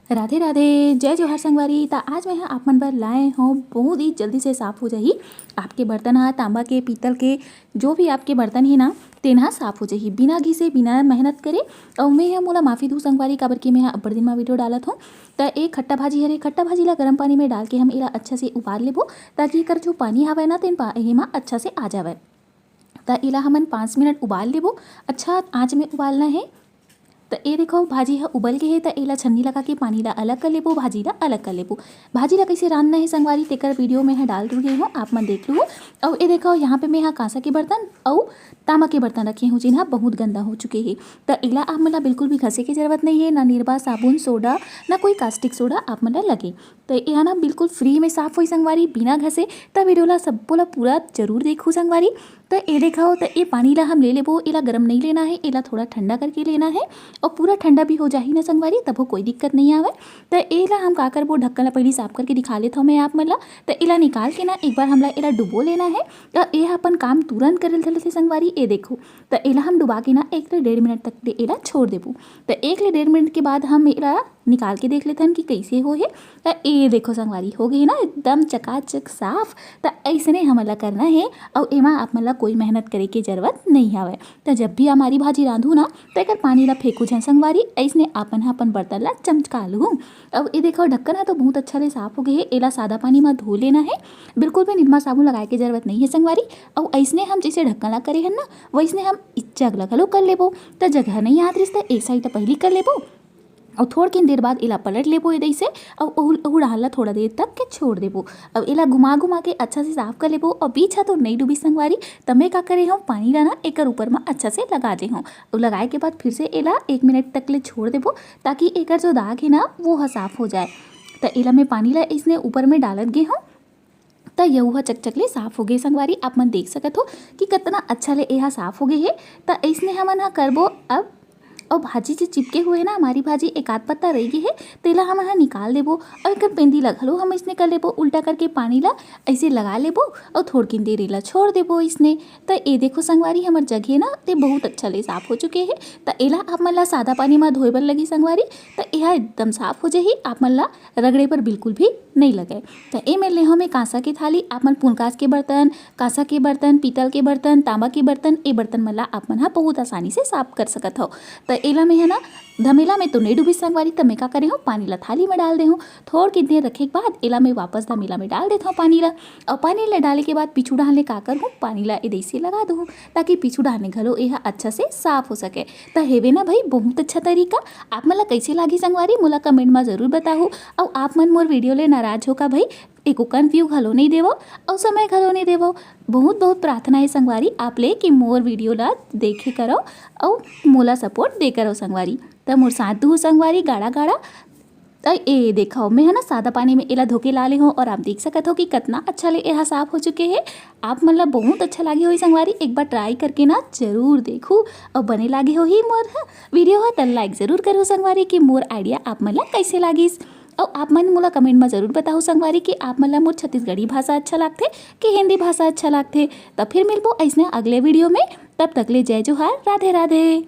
राधे राधे, जय जोहार संगवारी। तो आज मैं आप मन बर लाए हूँ बहुत ही जल्दी से साफ़ हो जाही आपके बर्तन हा, तांबा के पीतल के जो भी आपके बर्तन है ना तेन हा साफ़ हो जाही बिना घिसे बिना मेहनत करे। और मैं मोला माफ़ी दू संगवारी काबर कि मैं अब्बड़ दिन में वीडियो डालत हूँ। तो एक खट्टा भाजी हरे, खट्टा भाजी ला गर्म पानी में डाल के हम इला अच्छा से उबाल लेबो ताकि एकर जो पानी हवय ना तेन एमा अच्छा से आ जावे। तो इला हमन 5 मिनट उबाल लेबो, अच्छा आँच में उबालना है। तो ये देखो भाजी है उबल के है, तो एला छन्नी लगा के पानी ला अलग कर लेबो, भाजी ला अलग कर लेबो। भाजी ला कैसे रांधना है संगवारी तेकर वीडियो में डाल दूँगी हूँ, आप मन देख लो। और ये देखो यहाँ पे मैं कांसा के बर्तन और तांबा के बर्तन रखे हूँ जिन्हा बहुत गंदा हो चुके हैं। तो एला आप मन ला बिल्कुल भी घसे की जरूरत नहीं है, ना निर्बा साबुन सोडा ना कोई कास्टिक सोडा आप मन ला लगे। तो यह ना बिल्कुल फ्री में साफ़ हुई संगवारी बिना घसे। तो वीडियो ला सब बोला पूरा जरूर देखो संगवारी। तो ये देखो, तो ये पानी ला हम ले लेबो, इला गर्म नहीं लेना है, इला थोड़ा ठंडा करके लेना है। और पूरा ठंडा भी हो जाही ना संगवारी तब कोई दिक्कत नहीं आवे। तो एला हम का करबो, ढक्कन ला पहले साफ करके दिखा लेता हूँ मैं आप मन ला। तो इला निकाल के ना एक बार हमला इला डुबो लेना है। तो ये अपन काम तुरंत कर लेते संगवारी। ये देखो, तो इला हम डुबा के ना 1 से 1.5 मिनट तक इला छोड़ देबो। तो 1 से 1.5 मिनट के बाद हम इला निकाल के देख लेते हैं कि कैसे हो है। तो ये देखो संगवारी हो गई ना एकदम चकाचक साफ। तो ऐसने हमला करना है और एमा आप मन ला कोई मेहनत करे के जरूरत नहीं आवे। तो जब भी हमारी भाजी रांधू ना तो एकर पानी ला फेंकू झन संगवारी, ऐसने अपन बर्तन ला चमचका लूँ। अब ये देखो ढक्कन है तो बहुत अच्छा से साफ हो गए है। एला सादा पानी में धो लेना है, बिल्कुल भी निरमा साबुन लगाए के जरूरत नहीं है संगवारी। और ऐसने हम जैसे ढक्कन ला करे हैं ना वैसने हम जग ला घलो कर लेबो। तो जगह नहीं याद रिश्ता एक साइड तो पहले कर लेबो और थोड़ी किन देर बाद इला पलट लेबो इधर से और उड़ाला थोड़ा देर तक के छोड़ देबो। अब इला घुमा घुमा के अच्छा से साफ कर लेबो। और बीच तो नहीं डूबी संगवारी, तब मैं का करे हूँ पानी ला ना एकर ऊपर में अच्छा से लगा दे हूँ। और लगाए के बाद फिर से इला 1 मिनट तक ले छोड़ देबो ताकि एकर जो दाग है ना वो साफ हो जाए। तो इला मैं पानी ला इसने ऊपर में डालत गे हूँ। तो यह चकचकले साफ हो गए संगवारी, आप मन देख सकत हो कि कितना अच्छा ले यह साफ हो गए है। तो इसने हमन करबो अब। और भाजी जो चिपके हुए ना हमारी भाजी एक आध पत्ता रह गई है तेला हम यहाँ निकाल देबो। और एक पेंदी लगा लो हम इसने कर लेबो, उल्टा करके पानी ला ऐसे लगा लेबो और थोड़ी किन देर ला छोड़ देबो इसने। तो ये देखो संगवारी हमार जगह ना ते बहुत अच्छा ले साफ हो चुके हैं। तो एला आप मन ला सादा पानी में धोए बर लगी संगवारी, तो यह एकदम साफ हो जाही, आप मन ला रगड़े पर बिल्कुल भी नहीं लगे। तो ये में ले हमें कांसा की थाली, आप मन पुनकास के बर्तन, कांसा के बर्तन, पीतल के बर्तन, तांबा के बर्तन, ये बर्तन मन ला आप मन बहुत आसानी से साफ कर सकत हो। तो एला में है ना धमेला में तो नहीं डूबी संगवारी, तब मैं का करे हूँ पानी ला थाली में डाल दे हूँ। थोड़ी कितनी देर रखे के बाद एला मैं वापस धमेला में डाल देता हूँ पानी ला। और पानी ला डाले के बाद पीछू डालने का कर हूँ पानी ला इधर से लगा दूँ ताकि पीछू डालने घलो यह अच्छा से साफ हो सके। तो हेवे ना भाई बहुत अच्छा तरीका, आप मन ला कैसे लागी संगवारी मोला कमेंट में जरूर बताओ। और आप मन मोर वीडियो ले नाराज होगा भाई एक व्यू घलो नहीं देवो और समय घलो नहीं देवो। बहुत बहुत प्रार्थना है संगवारी आप ले कि मोर वीडियो ला देखे करो और मोला सपोर्ट दे करो संगवारी। तो मोर साथ दू संगवारी गाढ़ा गाढ़ा। तो ये देखो मैं है ना सादा पानी में एला धोके ला ले हूँ और आप देख सकते हो कि कितना अच्छा ले यह साफ हो चुके हैं। आप मतलब बहुत अच्छा लगी हो संगवारी, एक बार ट्राई करके ना जरूर देखो और बने लागे हो ही मोर वीडियो है तो लाइक जरूर करो संगवारी कि मोर आइडिया आप मतलब कैसे लागिस। और आप मन मोला कमेंट में जरूर बताओ संगवारी कि आप मन ला मोर छत्तीसगढ़ी भाषा अच्छा लगते कि हिंदी भाषा अच्छा लगते। तब फिर मिलबो ऐसने अगले वीडियो में, तब तक ले जय जोहार, राधे राधे।